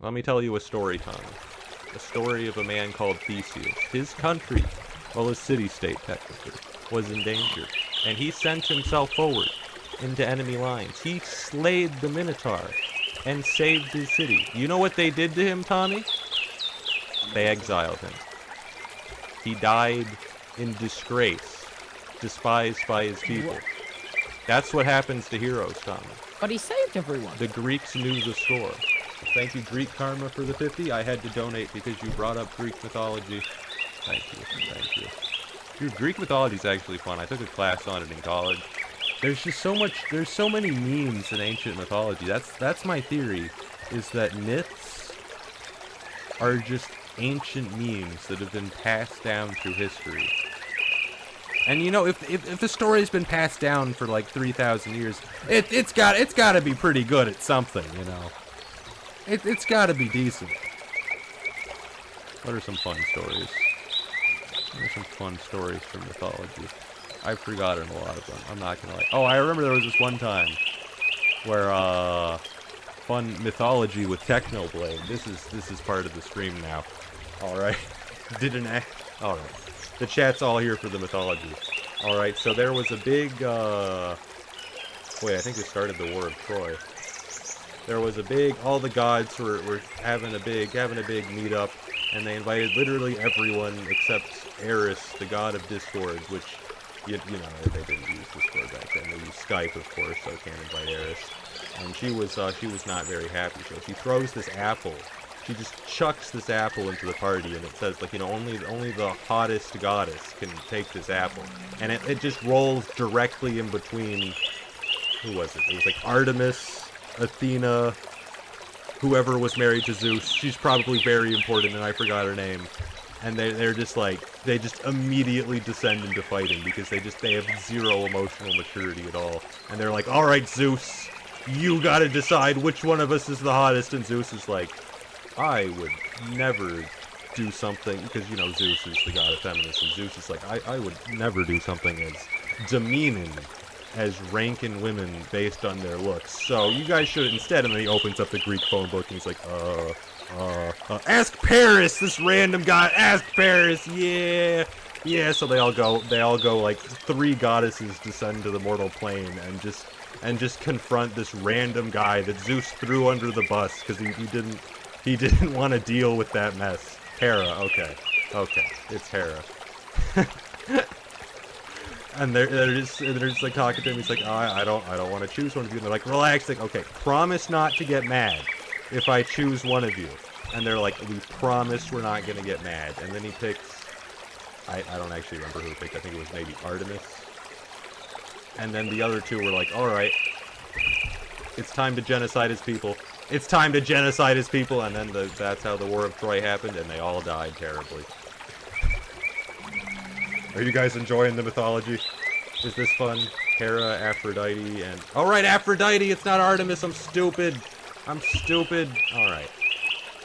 Let me tell you a story, Tommy. A story of a man called Theseus. His country, well, his city-state technically, was in danger. And he sent himself forward into enemy lines. He slayed the Minotaur and saved his city. You know what they did to him, Tommy? They exiled him. He died in disgrace, despised by his people. That's what happens to heroes, Tommy. But he saved everyone. The Greeks knew the score. Thank you, Greek Karma, for the 50. I had to donate because you brought up Greek mythology. Thank you, thank you. Dude, Greek mythology is actually fun. I took a class on it in college. There's just so much, there's so many memes in ancient mythology. That's my theory, is that myths are just ancient memes that have been passed down through history. And you know, if the story's been passed down for like 3,000 years, it's got to be pretty good at something, you know. It's got to be decent. What are some fun stories? What are some fun stories from mythology? I've forgotten a lot of them. I'm not gonna lie. Oh, I remember there was this one time where fun mythology with technoblade. This is part of the stream now. All right. All right. The chat's all here for the mythology. All right. So there was a big. Wait, I think it started the War of Troy. There was a big. All the gods were having a big meetup, and they invited literally everyone except Eris, the god of discord, which. You know, they didn't use Discord back then. They used Skype, of course, so can't invite Eris. And she was not very happy. So she throws this apple. She just chucks this apple into the party, and it says, like, you know, only the hottest goddess can take this apple. And it just rolls directly in between. Who was it? It was like Artemis, Athena, whoever was married to Zeus. She's probably very important, and I forgot her name. And they're just like, they just immediately descend into fighting because they have zero emotional maturity at all. And they're like, all right, Zeus, you gotta decide which one of us is the hottest. And Zeus is like, I would never do something, because, you know, Zeus is the god of feminism. Zeus is like, I would never do something as demeaning as ranking women based on their looks. So you guys should instead. And then he opens up the Greek phone book and he's like, ask Paris, this random guy, ask Paris, yeah. So they all go, like, 3 goddesses descend to the mortal plane and just confront this random guy that Zeus threw under the bus because he didn't want to deal with that mess. Hera, okay, it's Hera. And they're just like talking to him. He's like, oh, I don't want to choose one of you. And they're like, relax, like, okay, promise not to get mad if I choose one of you. And they're like, we promise we're not gonna get mad. And then he picks, I don't actually remember who he picked. I think it was maybe Artemis. And then the other 2 were like, all right, it's time to genocide his people. It's time to genocide his people. And then that's how the War of Troy happened, and they all died terribly. Are you guys enjoying the mythology? Is this fun? Hera, Aphrodite, and... Alright, Aphrodite! It's not Artemis! I'm stupid! Alright.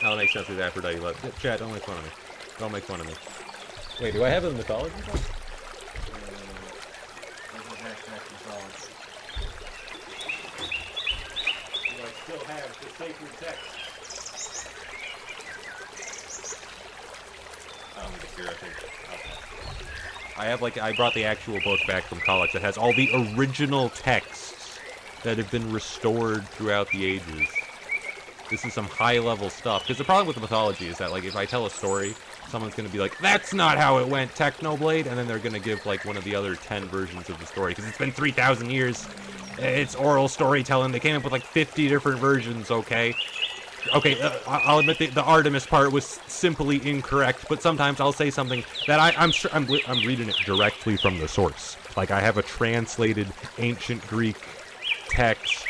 That'll make sense with Aphrodite. Chat, don't make fun of me. Don't make fun of me. Wait, do I have a mythology book? Do I still have the sacred text? I don't think it's here, okay. I brought the actual book back from college that has all the original texts that have been restored throughout the ages. This is some high-level stuff. Because the problem with the mythology is that, like, if I tell a story, someone's going to be like, that's not how it went, Technoblade, and then they're going to give, like, one of the other 10 versions of the story. Because it's been 3,000 years. It's oral storytelling. They came up with, like, 50 different versions, okay? Okay, I'll admit the Artemis part was simply incorrect, but sometimes I'll say something that I'm sure I'm reading it directly from the source. Like, I have a translated ancient Greek text.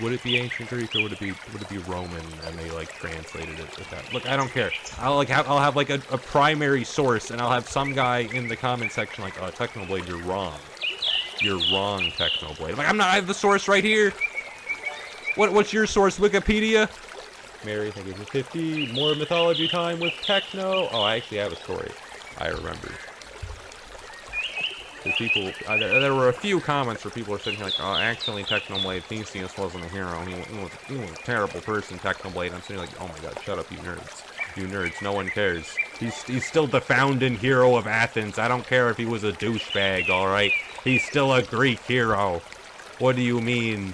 Would it be ancient Greek or would it be Roman and they like translated it with that? Look, I don't care. I'll have like a primary source, and I'll have some guy in the comment section like, oh, Technoblade, you're wrong. You're wrong, Technoblade. I'm like, I have the source right here. What's your source? Wikipedia? Mary, thank you for 50. More mythology time with Techno. Oh, I actually have a story. I remember. Because people, there were a few comments where people were sitting here like, oh, actually, Technoblade, Theseus wasn't a hero. He was a terrible person, Technoblade. I'm sitting like, oh my god, shut up, you nerds. You nerds, no one cares. He's still the founding hero of Athens. I don't care if he was a douchebag, alright? He's still a Greek hero. What do you mean?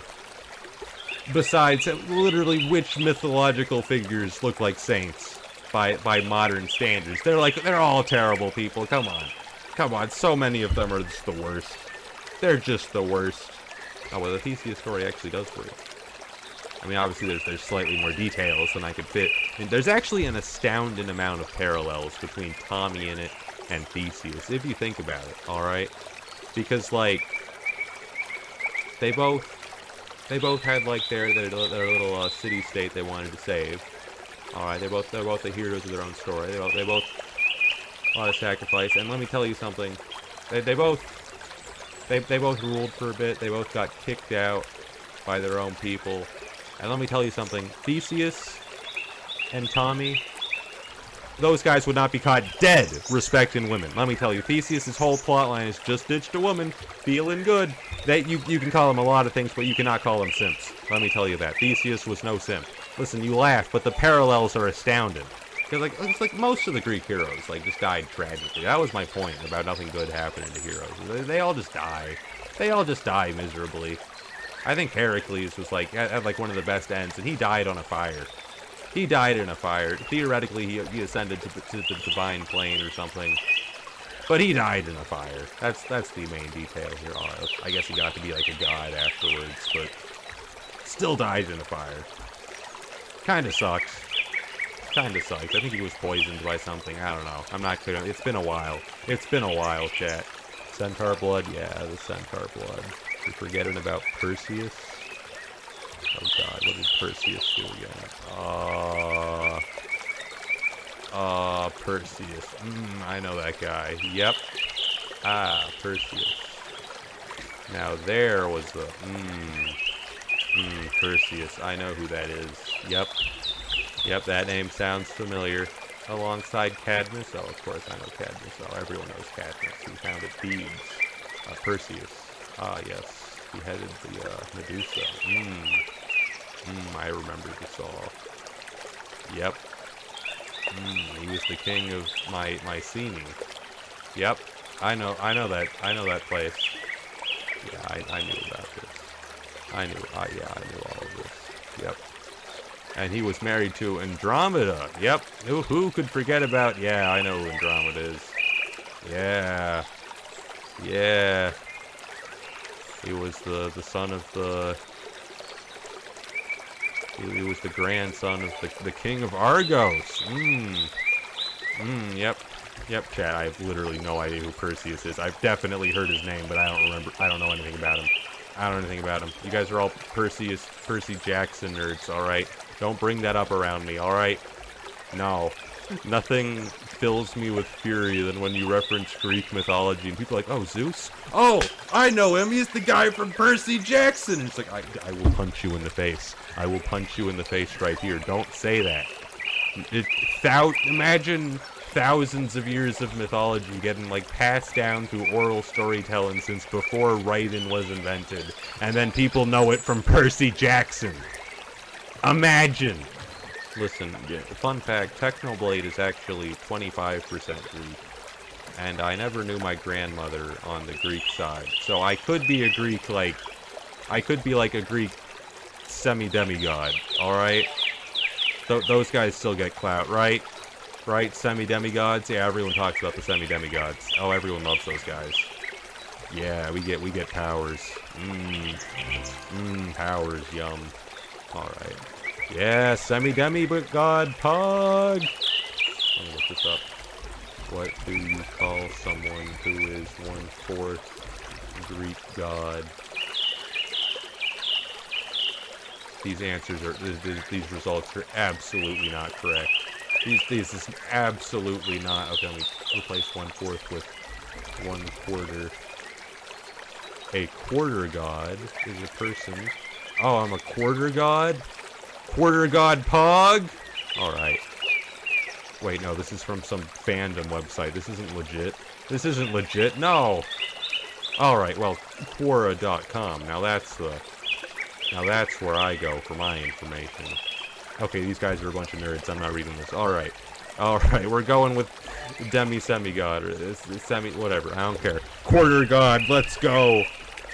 Besides, literally, which mythological figures look like saints by modern standards? They're all terrible people. Come on. Come on, so many of them are just the worst. They're just the worst. Oh, well, the Theseus story actually does work. I mean, obviously, there's slightly more details than I could fit. I mean, there's actually an astounding amount of parallels between Tommy in it and Theseus, if you think about it, alright? Because, like, they both had, like, their little city-state they wanted to save. Alright, they're both the heroes of their own story. They both a lot of sacrifice, and let me tell you something. They both ruled for a bit. They both got kicked out by their own people. And let me tell you something. Theseus and Tommy, those guys would not be caught dead respecting women. Let me tell you, Theseus' whole plotline is just ditched a woman, feeling good. You can call them a lot of things, but you cannot call them simps. Let me tell you that. Theseus was no simp. Listen, you laugh, but the parallels are astounding. Because, like, it's like most of the Greek heroes, like, just died tragically. That was my point about nothing good happening to heroes. They all just die. They all just die miserably. I think Hercules was, like, had like, one of the best ends, and he died on a fire. He died in a fire. Theoretically, he ascended to the divine plane or something. But he died in a fire. That's the main detail here. Oh, I guess he got to be, like, a god afterwards, but still died in a fire. Kinda sucks. Kinda sucks. I think he was poisoned by something. I don't know. I'm not clear. It's been a while. It's been a while, chat. Centaur blood? Yeah, the centaur blood. You're forgetting about Perseus? Oh god, what did Perseus do again? Perseus. I know that guy. Yep. Perseus. Now there was the... Perseus. I know who that is. Yep. Yep, that name sounds familiar. Alongside Cadmus. Oh, of course I know Cadmus. Oh, everyone knows Cadmus. He founded Thebes. Perseus. Yes. He headed the Medusa. I remember this all. Yep. He was the king of Mycenae. Yep. I know that place. Yeah, I knew about this. I knew all of this. Yep. And he was married to Andromeda. Yep. Who could forget about... Yeah, I know who Andromeda is. Yeah. Yeah. He was the son of the... He was the grandson of the king of Argos. Yep. Yep, chat. I have literally no idea who Perseus is. I've definitely heard his name, but I don't remember. I don't know anything about him. I don't know anything about him. You guys are all Percy Jackson nerds, alright? Don't bring that up around me, alright? No. Nothing fills me with fury than when you reference Greek mythology and people are like, oh, Zeus? Oh, I know him. He's the guy from Percy Jackson. And it's like, I will punch you in the face. I will punch you in the face right here. Don't say that. Imagine thousands of years of mythology getting, like, passed down through oral storytelling since before writing was invented. And then people know it from Percy Jackson. Imagine. Listen, fun fact, Technoblade is actually 25% Greek. And I never knew my grandmother on the Greek side. So I could be a Greek, like... I could be like a Greek semi-demigod, alright? Those guys still get clout, right? Right? Semi-demigods? Yeah, everyone talks about the semi-demigods. Oh, everyone loves those guys. Yeah, we get powers. Powers, yum. Alright. Yeah, semi-demigod pug! I'm gonna look this up. What do you call someone who is 1/4 Greek god? These answers are, these results are absolutely not correct. These is absolutely not. Okay, let me replace 1/4 with 1/4. A quarter god is a person. Oh, I'm a quarter god? Quarter god pog? Alright. Wait, no, this is from some fandom website. This isn't legit. This isn't legit. No! Alright, well, Quora.com. Now that's where I go for my information. Okay, these guys are a bunch of nerds. I'm not reading this. Alright. Alright, we're going with Semigod, or semi, whatever. I don't care. Quarter God, let's go!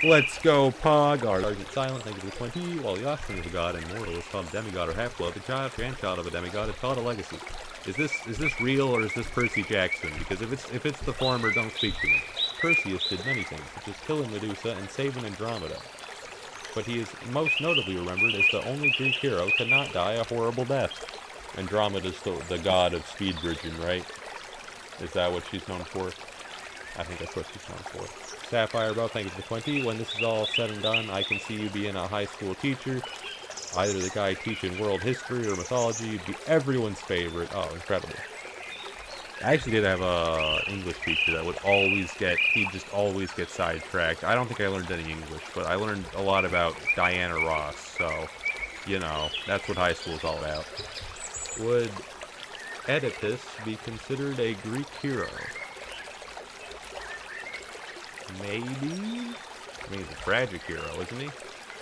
Let's go, Pog! Argent silent, thank you for the 20. While the offspring of a god and mortal is called Demigod or half-blood, the grandchild of a demigod is called a legacy. Is this real, or is this Percy Jackson? Because if it's the former, don't speak to me. Perseus did many things, such as killing Medusa and saving Andromeda. But he is most notably remembered as the only Greek hero to not die a horrible death. Andromeda's the god of speed bridging, right? Is that what she's known for? I think that's what she's known for. Sapphire, bro, thank you for the 20. When this is all said and done, I can see you being a high school teacher. Either the guy teaching world history or mythology. You'd be everyone's favorite. Oh, incredible. I actually did have a English teacher that would he'd just always get sidetracked. I don't think I learned any English, but I learned a lot about Diana Ross, so, you know, that's what high school is all about. Would Oedipus be considered a Greek hero? Maybe? I mean, he's a tragic hero, isn't he?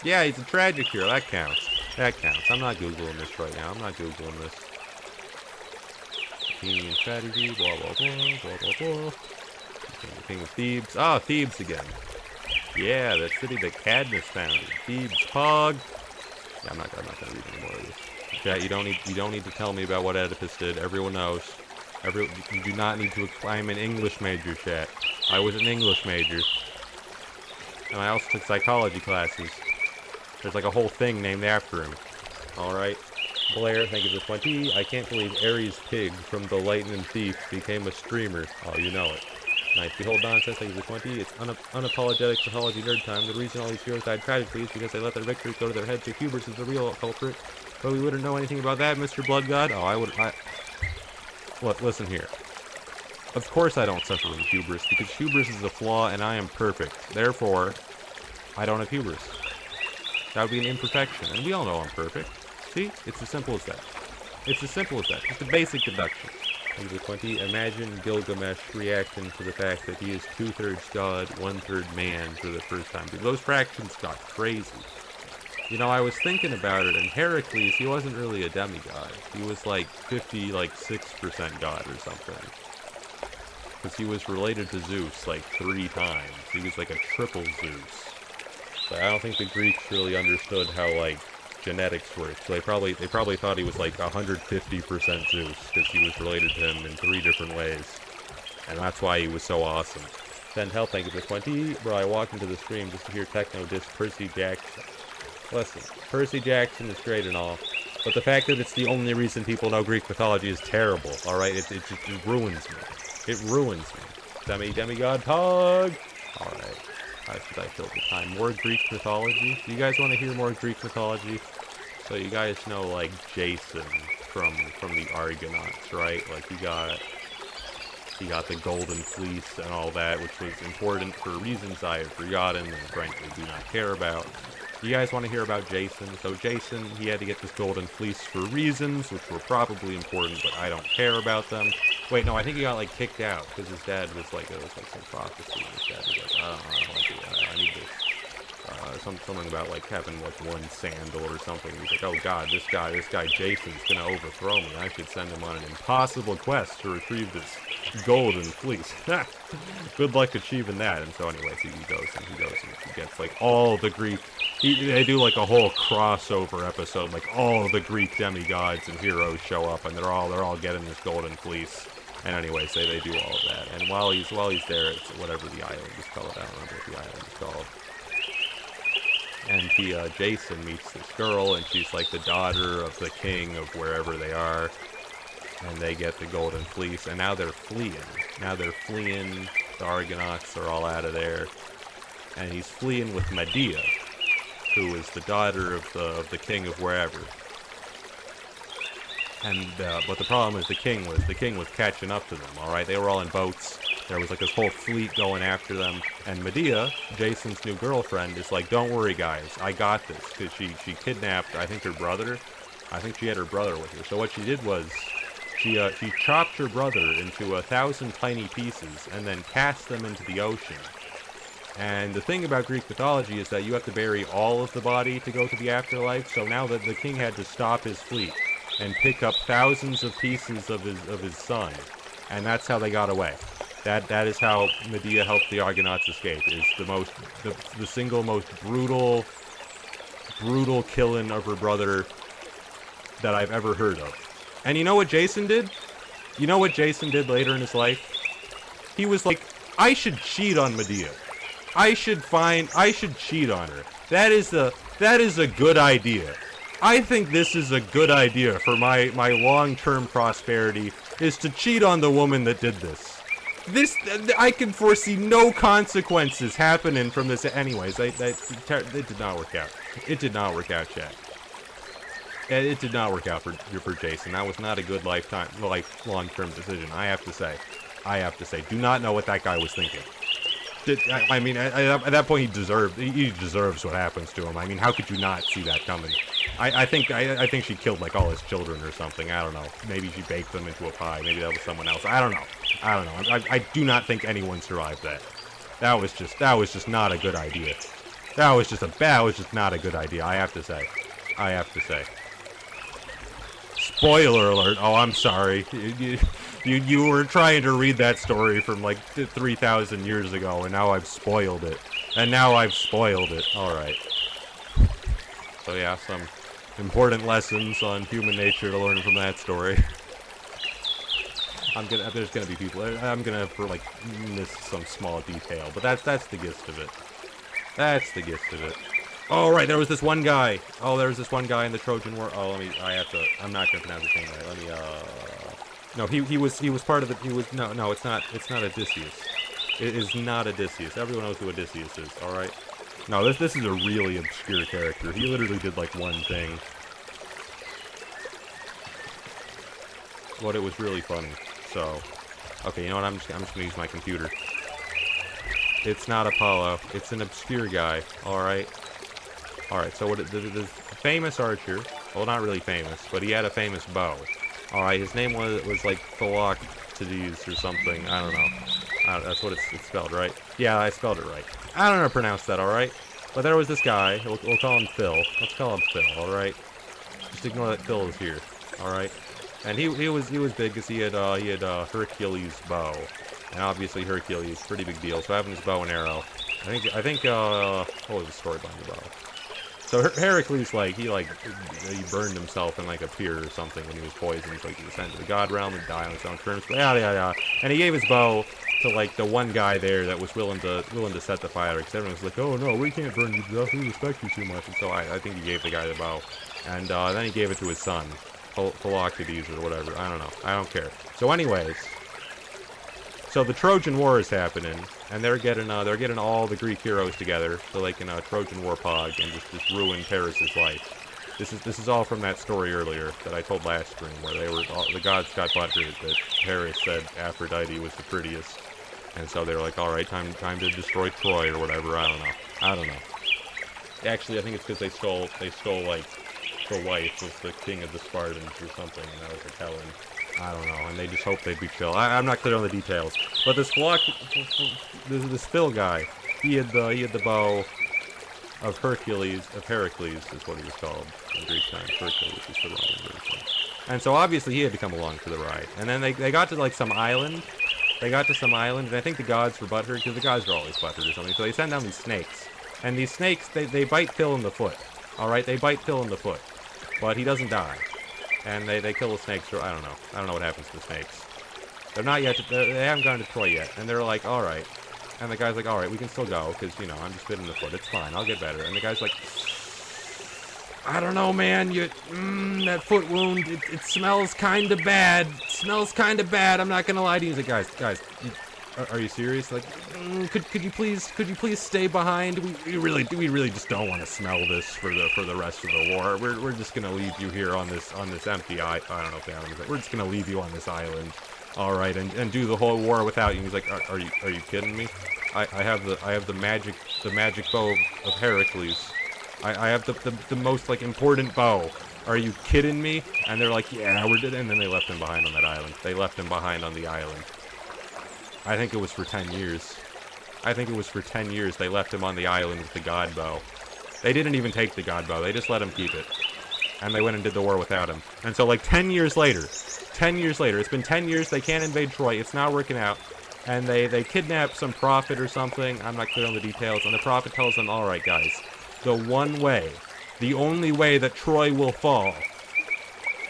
Yeah, he's a tragic hero. That counts. That counts. I'm not Googling this right now. I'm not Googling this. Athenian strategy, blah, blah, blah, blah, blah, blah. King of Thebes. Ah, Thebes again. Yeah, that city that Cadmus founded. Thebes, Pog. Yeah, I'm not gonna read any more of this. Chat, you don't need to tell me about what Oedipus did. Everyone knows. You do not need to. I'm an English major, chat. I was an English major. And I also took psychology classes. There's like a whole thing named after him. Alright. Blair, thank you for 20. I can't believe Ares Pig from The Lightning Thief became a streamer. Oh, you know it. Nice. Behold nonsense, thank you for 20. It's unapologetic mythology nerd time. The reason all these heroes died tragically is because they let their victories go to their heads. So Hubris is the real culprit. But we wouldn't know anything about that, Mr. Blood God. Oh, Look, listen here. Of course I don't suffer from hubris, because hubris is a flaw and I am perfect. Therefore, I don't have hubris. That would be an imperfection, and we all know I'm perfect. See? It's as simple as that. It's as simple as that. It's a basic deduction. Number 20. Imagine Gilgamesh reacting to the fact that he is 2/3 god, 1/3 man for the first time. Those fractions got crazy. You know, I was thinking about it, and Hercules, he wasn't really a demigod. He was like 56% god or something. Because he was related to Zeus like 3 times. He was like a triple Zeus. But I don't think the Greeks really understood how, like, genetics worked. So they probably thought he was like 150% Zeus, because he was related to him in 3 different ways. And that's why he was so awesome. Send help, thank you for 20. Bro, I walked into the stream just to hear techno diss Percy Jackson. Listen, Percy Jackson is great and all, but the fact that it's the only reason people know Greek mythology is terrible, alright? It ruins me. It ruins me. Demigod Pog! Alright. I filled the time. More Greek mythology? Do you guys want to hear more Greek mythology? So you guys know, like, Jason from the Argonauts, right? Like, he got the Golden Fleece and all that, which was important for reasons I have forgotten and frankly do not care about. You guys want to hear about Jason? So Jason, he had to get this Golden Fleece for reasons, which were probably important, but I don't care about them. Wait, no, I think he got, like, kicked out, because his dad was like, it was like some prophecy, and his dad was like, I don't want to do that, I need this. Something about, like, having, like, 1 sandal or something. He's like, oh god, this guy Jason's gonna overthrow me. I should send him on an impossible quest to retrieve this Golden Fleece. Good luck achieving that. And so anyways, he goes and he gets, like, all the Greek... They do, like, a whole crossover episode, like, all the Greek demigods and heroes show up, and they're all getting this Golden Fleece. And anyways, they do all of that. And while he's there, it's whatever the island is called. I don't remember what the island is called. And Jason meets this girl, and she's like the daughter of the king of wherever they are. And they get the Golden Fleece, and now they're fleeing. The Argonauts are all out of there. And he's fleeing with Medea, who is the daughter of the king of wherever. And but the problem is the king was catching up to them. All right, they were all in boats. There was like this whole fleet going after them. And Medea, Jason's new girlfriend, is like, "Don't worry, guys, I got this." Because she kidnapped, I think, her brother. I think she had her brother with her. So what she did was she chopped her brother into 1,000 tiny pieces and then cast them into the ocean. And the thing about Greek mythology is that you have to bury all of the body to go to the afterlife. So now that the king had to stop his fleet and pick up thousands of pieces of his son, and that's how they got away. That is how Medea helped the Argonauts escape. Is the single most brutal killing of her brother that I've ever heard of. And you know what Jason did? You know what Jason did later in his life? He was like, I should cheat on Medea. I should cheat on her. That is a good idea. I think this is a good idea for my long-term prosperity, is to cheat on the woman that did this. I can foresee no consequences happening from this. Anyways, it did not work out. It did not work out, chat. It did not work out for Jason. That was not a good long-term decision. I have to say. Do not know what that guy was thinking. I mean, at that point, he deserves what happens to him. I mean, how could you not see that coming? I think she killed like all his children or something. I don't know. Maybe she baked them into a pie. Maybe that was someone else. I don't know. I do not think anyone survived that. That was just not a good idea. That was just not a good idea. I have to say. Spoiler alert. Oh, I'm sorry. You were trying to read that story from like 3,000 years ago, and now I've spoiled it. Alright. So yeah, some important lessons on human nature to learn from that story. There's gonna be people, I'm gonna miss some small detail, but that's the gist of it. Oh, right, there was this one guy. In the Trojan War. Oh, I'm not gonna pronounce his name right. No, he was part of the, no, it's not Odysseus. It is not Odysseus. Everyone knows who Odysseus is, alright? No, this is a really obscure character. He literally did like one thing. But it was really funny. So, okay, you know what, I'm just gonna use my computer. It's not Apollo, it's an obscure guy, alright? Alright, so the famous archer, well, not really famous, but he had a famous bow. Alright, his name was like Philoctetes or something, I don't know. That's what it's spelled, right? Yeah, I spelled it right. I don't know how to pronounce that, alright? But there was this guy, we'll call him Phil. Let's call him Phil, alright? Just ignore that Phil is here, alright? And he was big because he had Hercules' bow. And obviously Hercules, pretty big deal, so having his bow and arrow. I think what was the story behind the bow? So Heracles, he burned himself in like a pier or something when he was poisoned, so he was sent to the god realm and died on his own terms. Yeah. And he gave his bow to like the one guy there that was willing to set the fire, because everyone was like, oh no, we can't burn you to death, we respect you too much. And so I think he gave the guy the bow, and then he gave it to his son, Philoctetes or whatever. I don't know. I don't care. So anyways, so the Trojan War is happening, and they're getting all the Greek heroes together so they can Trojan War pog and just ruin Paris' life. This is all from that story earlier that I told last stream, where the gods got butthurt that Paris said Aphrodite was the prettiest, and so they were like, all right, time to destroy Troy or whatever. I don't know. Actually, I think it's because they stole like the wife of the king of the Spartans or something, and that was like Helen. I don't know, and they just hope they'd be chill. I'm not clear on the details, but this Phil guy, he had the bow of Hercules, is what he was called in Greek times. Hercules is the Roman version. And so obviously he had to come along for the ride. And then they got to like some island. And I think the gods were butthurt, because the gods are always butthurt or something. So they send down these snakes. And these snakes, they bite Phil in the foot. Alright, they bite Phil in the foot. But he doesn't die. And they kill the snakes, or I don't know what happens to the snakes. They haven't gone to Troy yet. And they're like, alright. And the guy's like, alright, we can still go, because, you know, I'm just bit in the foot. It's fine, I'll get better. And the guy's like, I don't know, man, that foot wound, it smells kind of bad. I'm not gonna lie to you. He's like, guys, are you serious? Like, could you please stay behind? We really just don't want to smell this for the rest of the war. We're just gonna leave you here on this empty I don't know if the island is. We're just gonna leave you on this island. All right, and do the whole war without you. And he's like, are you kidding me? I have the magic bow of Heracles. I have the most like important bow. Are you kidding me? And they're like, yeah, we're dead. And then they left him behind on that island. They left him behind on the island. I think it was for 10 years. I think it was for 10 years, they left him on the island with the god bow. They didn't even take the god bow, they just let him keep it. And they went and did the war without him. And so like 10 years later, it's been 10 years, they can't invade Troy, it's not working out. And they kidnap some prophet or something, I'm not clear on the details, and the prophet tells them, alright guys, the one way, the only way that Troy will fall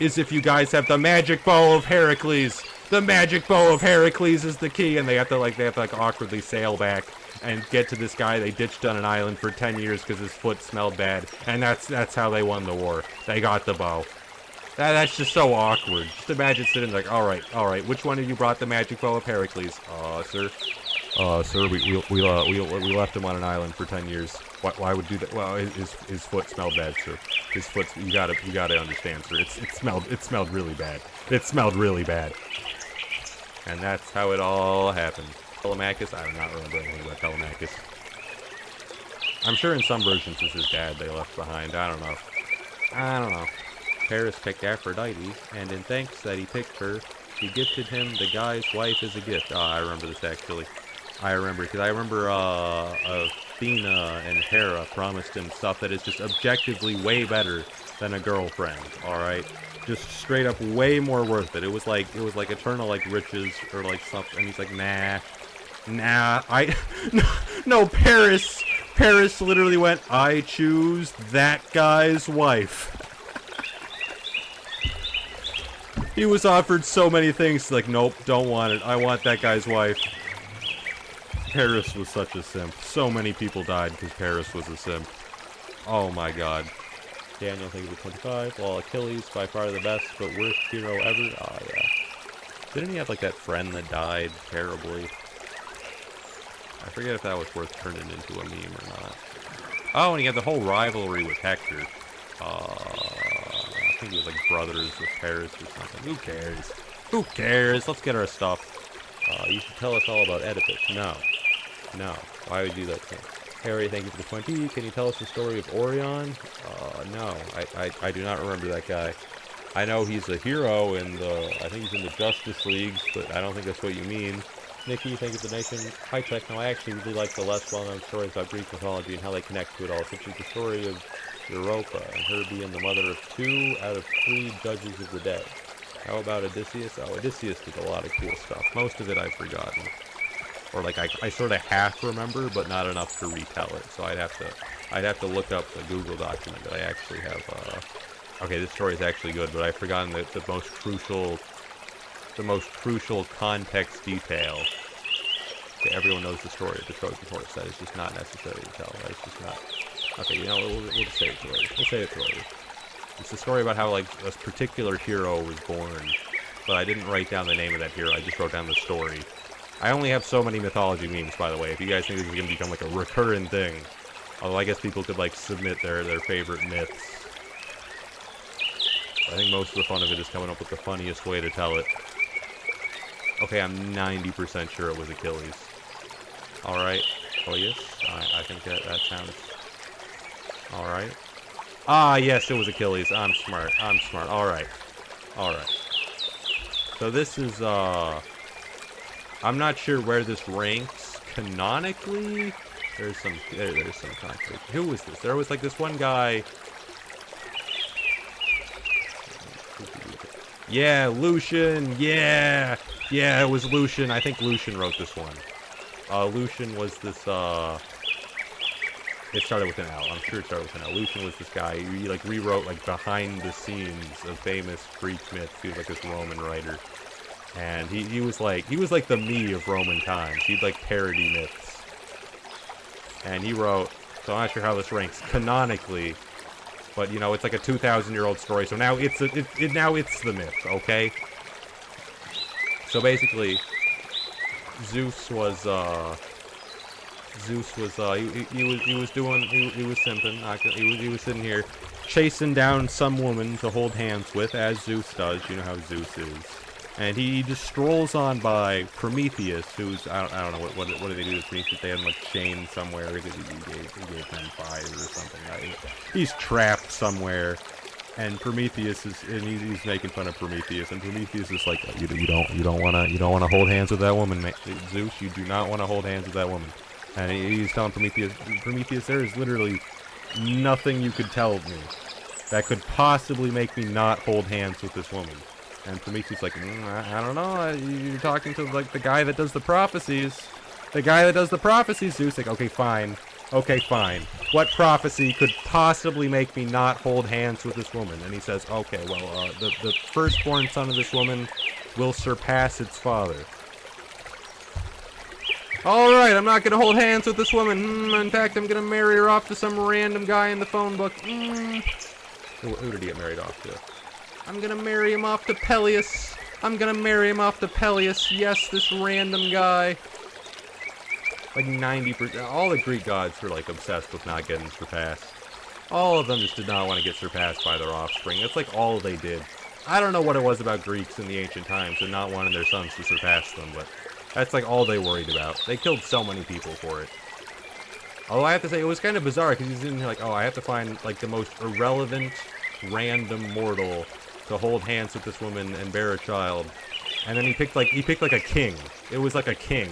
is if you guys have the magic bow of Hercules. The magic bow of Hercules is the key, and they have to like awkwardly sail back and get to this guy they ditched on an island for 10 years because his foot smelled bad, and that's how they won the war. They got the bow. That's just so awkward. Just imagine sitting like, all right, which one of you brought the magic bow of Hercules? Sir, we left him on an island for 10 years. Why would do that? Well, his foot smelled bad, sir. His foot, you gotta understand, sir. It smelled really bad. It smelled really bad. And that's how it all happened. Telemachus? I do not remember anything about Telemachus. I'm sure in some versions it's his dad they left behind. I don't know. Paris picked Aphrodite, and in thanks that he picked her, he gifted him the guy's wife as a gift. Oh, I remember this actually. I remember Athena and Hera promised him stuff that is just objectively way better than a girlfriend. All right, just straight up way more worth it. It was like eternal like riches or like something. And he's like, nah. No, Paris literally went, I choose that guy's wife. He was offered so many things, like, nope, don't want it. I want that guy's wife. Paris was such a simp. So many people died because Paris was a simp. Oh my god. Daniel, thank you for 25. Well, Achilles, by far the best, but worst hero ever. Oh, yeah. Didn't he have, like, that friend that died terribly? I forget if that was worth turning into a meme or not. Oh, and he had the whole rivalry with Hector. I think he was like brothers with Paris or something. Who cares? Who cares? Let's get our stuff. You should tell us all about Oedipus. No. Why would you do that to him? Harry, thank you for the 20. Can you tell us the story of Orion? No. I do not remember that guy. I know he's a hero in I think he's in the Justice Leagues, but I don't think that's what you mean. Nikki, thank you for the donation. Hi, Techno. I actually really like the less well-known stories about Greek mythology and how they connect to it all, such as the story of Europa and her being the mother of 2 out of 3 judges of the dead. How about Odysseus? Oh, Odysseus did a lot of cool stuff. Most of it I've forgotten. Or like I sort of half remember, but not enough to retell it. So I'd have to look up the Google document that I actually have. Okay, this story is actually good, but I've forgotten the most crucial context detail. Okay, everyone knows the story of the Trojan horse. That is just not necessary to tell. That is just not. Okay, you know, we'll just say it to later. We'll say it to later. It's a story about how, like, a particular hero was born, but I didn't write down the name of that hero. I just wrote down the story. I only have so many mythology memes, by the way. If you guys think this is going to become, like, a recurring thing. Although I guess people could, like, submit their favorite myths. I think most of the fun of it is coming up with the funniest way to tell it. Okay, I'm 90% sure it was Achilles. Alright. Oh, yes? I think that sounds... Alright. Ah, yes, it was Achilles. I'm smart. Alright. So this is, I'm not sure where this ranks canonically. There's some conflict. Who was this? There was, like, this one guy... Yeah, Lucian, yeah, it was Lucian. I think Lucian wrote this one. Lucian was this, it started with an L. I'm sure it started with an L. Lucian was this guy who, like, rewrote, like, behind the scenes of famous Greek myths. He was, like, this Roman writer. And he was like the me of Roman times. He'd, like, parody myths. And he wrote, so I'm not sure how this ranks canonically, but, you know, it's like a 2,000-year-old story, so now it's now it's the myth, okay? So basically, Zeus was simping. He was sitting here chasing down some woman to hold hands with, as Zeus does. You know how Zeus is. And he just strolls on by Prometheus, who's, I don't know, what do they do with Prometheus? They had him, like, chained somewhere, because he gave them fire or something. He's trapped somewhere, and Prometheus is, and he's making fun of Prometheus, and Prometheus is like, you don't want to hold hands with that woman, Zeus. You do not want to hold hands with that woman. And he's telling Prometheus, there is literally nothing you could tell me that could possibly make me not hold hands with this woman. And Prometheus like, I don't know, you're talking to like the guy that does the prophecies. The guy that does the prophecies. Zeus like, okay, fine. Okay, fine. What prophecy could possibly make me not hold hands with this woman? And he says, okay, well, the firstborn son of this woman will surpass its father. Alright, I'm not gonna hold hands with this woman. In fact, I'm gonna marry her off to some random guy in the phone book. Who did he get married off to? I'm gonna marry him off to Peleus. I'm gonna marry him off to Peleus. Yes, this random guy. Like 90%, all the Greek gods were like obsessed with not getting surpassed. All of them just did not want to get surpassed by their offspring. That's like all they did. I don't know what it was about Greeks in the ancient times and not wanting their sons to surpass them, but that's like all they worried about. They killed so many people for it. Although I have to say, it was kind of bizarre because he's in here like, oh, I have to find like the most irrelevant, random mortal to hold hands with this woman and bear a child. And then he picked like a king. It was like a king.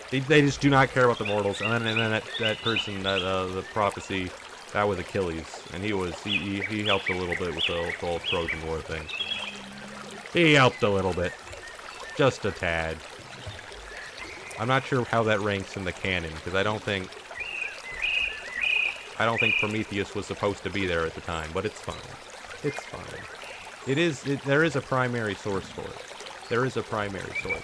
They just do not care about the mortals. And then that person, the prophecy, that was Achilles. And he helped a little bit with the whole Trojan War thing. He helped a little bit. Just a tad. I'm not sure how that ranks in the canon, because I don't think Prometheus was supposed to be there at the time, but it's fine. It's fine. There is a primary source for it. There is a primary source.